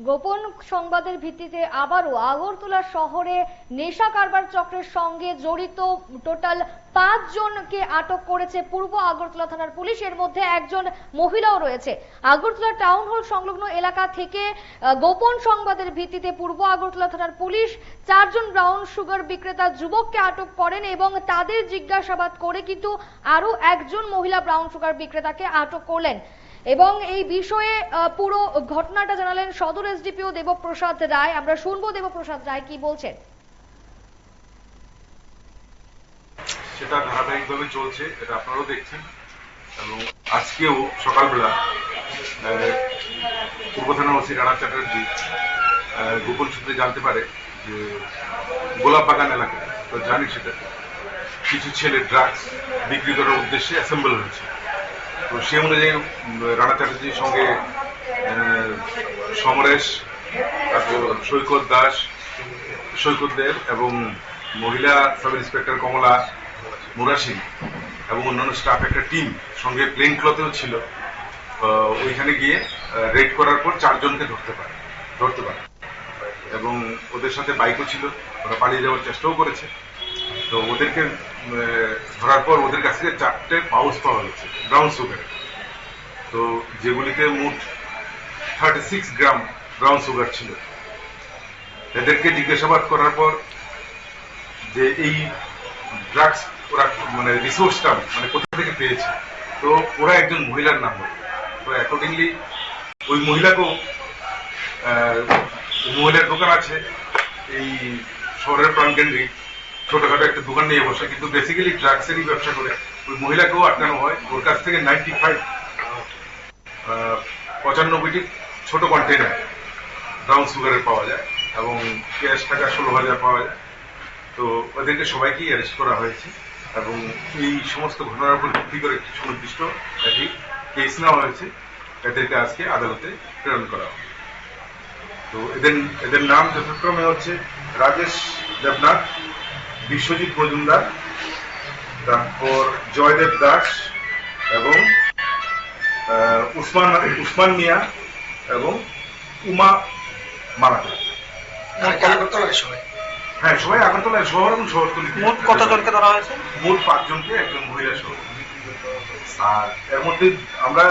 গোপন সংবাদের ভিত্তিতে আবারও আগরতলা শহরে নেশা কারবার চক্রের সঙ্গে জড়িত টোটাল 5 জনকে আটক করেছে পূর্ব আগরতলা থানার পুলিশ। এর মধ্যে একজন মহিলাও রয়েছে। আগরতলা টাউন হল সংলগ্ন এলাকা থেকে গোপন সংবাদের ভিত্তিতে পূর্ব আগরতলা থানার পুলিশ 4 জন ব্রাউন সুগার বিক্রেতা যুবককে আটক করেন এবং তাদের জিজ্ঞাসাবাদ করে কিন্তু আরো একজন মহিলা ব্রাউন সুগার বিক্রেতাকে আটক করলেন। এবং এই বিষয়ে পুরো ঘটনাটা জানালেন সদর এসডিপিও দেবপ্রসাদ রায়। আমরা শুনবো দেবপ্রসাদ রায় কি বলছেন। সেটা ধারাবাহিকভাবে চলছে, এটা আপনারাও দেখছেন। এবং আজকেও সকালবেলা পূর্ব থানা ওসি রানা চ্যাটার্জি গোপন সূত্রে জানতে পারে যে গোলাপ বাগান এলাকায়, তো জানি সেটা কিছু ছেলে ড্রাগস বিক্রি করার উদ্দেশ্যে অ্যাসেম্বল হয়েছে। তো সে অনুযায়ী রানা চ্যাটার্জির সঙ্গে সমরেশ, তারপর সৈকত দাস, সৈকত দেব এবং মহিলা সাব ইন্সপেক্টর কমলা মুরাশি এবং অন্যান্য স্টাফ একটা টিম সঙ্গে প্লেন ক্লথেও ছিল। ওইখানে গিয়ে রেড করার পর 4 জনকে ধরতে পারে এবং ওদের সাথে বাইকও ছিল। ওরা পালিয়ে যাওয়ার চেষ্টাও করেছে। তো ওদেরকে ধরার পর ওদের কাছ থেকে 4টে পাউচ পাওয়া গেছে ব্রাউন সুগার। তো যেগুলিতে মোট 36 গ্রাম ব্রাউন সুগার ছিল। এদেরকে জিজ্ঞাসাবাদ করার পর যে এই ড্রাগস ওরা মানে রিসোর্সটা মানে কোথা থেকে পেয়েছে, তো ওরা একজন মহিলার নাম বলে। তো অ্যাকর্ডিংলি ওই মহিলাকেও মহিলার দোকান আছে এই শহরের প্রাণকেন্দ্রে, ছোটখাটো একটা দোকান নিয়ে বসে, কিন্তু বেসিক্যালি ড্রাগসেরই ব্যবসা করে। ওই মহিলাকেও আটকানো হয়। ওর কাছ থেকে 95 ছোট কন্টেনার ব্রাউন সুগারের পাওয়া যায় এবং ক্যাশ টাকা 16,000 পাওয়া যায়। তো ওদেরকে সবাইকেই অ্যারেস্ট করা হয়েছে এবং এই সমস্ত ঘটনার উপর ভিত্তি করে একটি সুনির্দিষ্ট একটি কেস নেওয়া হয়েছে। এদেরকে আজকে আদালতে প্রেরণ করা হবে। তো এদের নাম যথাক্রমে হচ্ছে রাজেশ দেবনাথ, বিশ্বজিৎ মজুমদার, তারপর জয়দেব দাস এবং উসমান মিয়া এবং উমা মালাকা। হ্যাঁ, সবাই আগরতলায় শহর এবং শহরতলি। মোট কতজনকে ধরা হয়েছে? মোট 5 জনকে, একজন মহিলা সহ। আর এর মধ্যে আমরা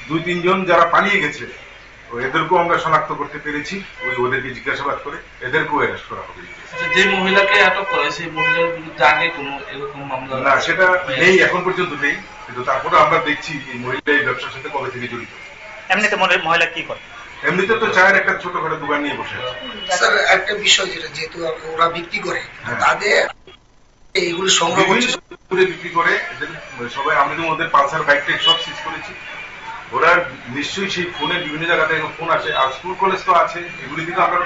2-3 জন যারা পালিয়ে গেছে এদেরকেও আমরা শনাক্ত করতে পেরেছি। ওদেরকে জিজ্ঞাসাবাদ করে এদেরকেও অ্যারেস্ট করা হবে। যে মহিলাকে আটক করা সেই মহিলার বিরুদ্ধে আগে কোনো এরকম মামলা না, সেটা নেই, এখন পর্যন্ত নেই। কিন্তু তারপরে আমরা দেখছি এই মহিলা এই ব্যবসার সাথে কবে থেকে জড়িত। এমনিতে মহিলা কি করে? এমনিতে তো চায়ের একটা ছোটখাটো দোকান নিয়ে বসে আছে। স্যার, একটা বিষয় যেটা যেহেতু ওরা বিক্রি করে, তাদের এইগুলো সংগ্রহ করে বিক্রি করে সবাই। আমি তো ওদের পালসার বাইক টাইক সব সিজ করেছি। ওরা নিশ্চয়ই সেই ফোনে বিভিন্ন জায়গা থেকে ফোন আসে। আর স্কুল কলেজ তো আছে, এগুলি থেকে আমরা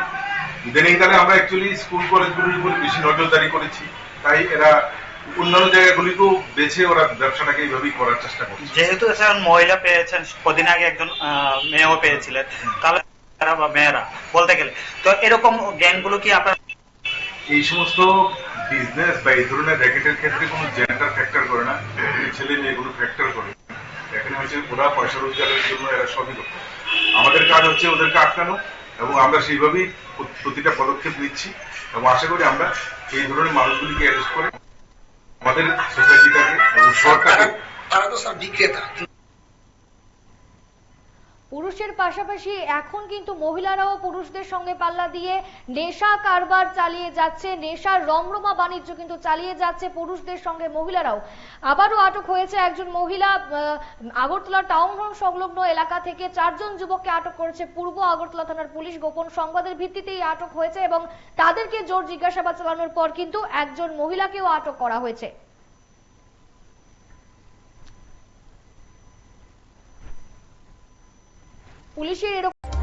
ইদানিংকালে আমরা অ্যাকচুয়ালি স্কুল কলেজগুলির উপর বেশি নজরদারি করেছি। তাই এরা অন্যান্য জায়গাগুলিকেও বেছে ওরা ব্যবসাটাকে এইভাবেই করার চেষ্টা করছে। যেহেতু মহিলা পেয়েছেন, কদিন আগে একজন মেয়েও পেয়েছিলেন, তাহলে তারা বা মেয়েরা বলতে গেলে তো এরকম গ্যাংগুলো কি আপনার এই সমস্ত বিজনেস বা এই ধরনের র্যাকেটের ক্ষেত্রে কোনো জেন্ডার ফ্যাক্টর করে না, ছেলে মেয়ে কোনো ফ্যাক্টর করে। এখানে হচ্ছে ওরা পয়সা রোজগারের জন্য এরা সবই করছে। আমাদের কাজ হচ্ছে ওদেরকে আটকানো এবং আমরা সেইভাবেই প্রতিটা পদক্ষেপ নিচ্ছি এবং আশা করি আমরা এই ধরনের মানুষগুলিকে অ্যারেস্ট করে আমাদের সোসাইটিটাকে এবং সরকারকে। তারা তো স্যার বিক্রেতা। পুরুষের পাশাপাশি এখন কিন্তু মহিলারাও পুরুষদের সঙ্গে পাল্লা দিয়ে নেশা কারবার চালিয়ে যাচ্ছে। নেশার রমরমা বাণিজ্য কিন্তু চালিয়ে যাচ্ছে পুরুষদের সঙ্গে মহিলারাও। আবারও আটক হয়েছে একজন মহিলা। আগরতলা টাউন হল সংলগ্ন এলাকা থেকে 4 জন যুবককে আটক করেছে পূর্ব আগরতলা থানার পুলিশ। গোপন সংবাদের ভিত্তিতেই আটক হয়েছে এবং তাদেরকে জোর জিজ্ঞাসাবাদ চালানোর পর কিন্তু একজন মহিলাকেও আটক করা হয়েছে। পুলিশের এরকম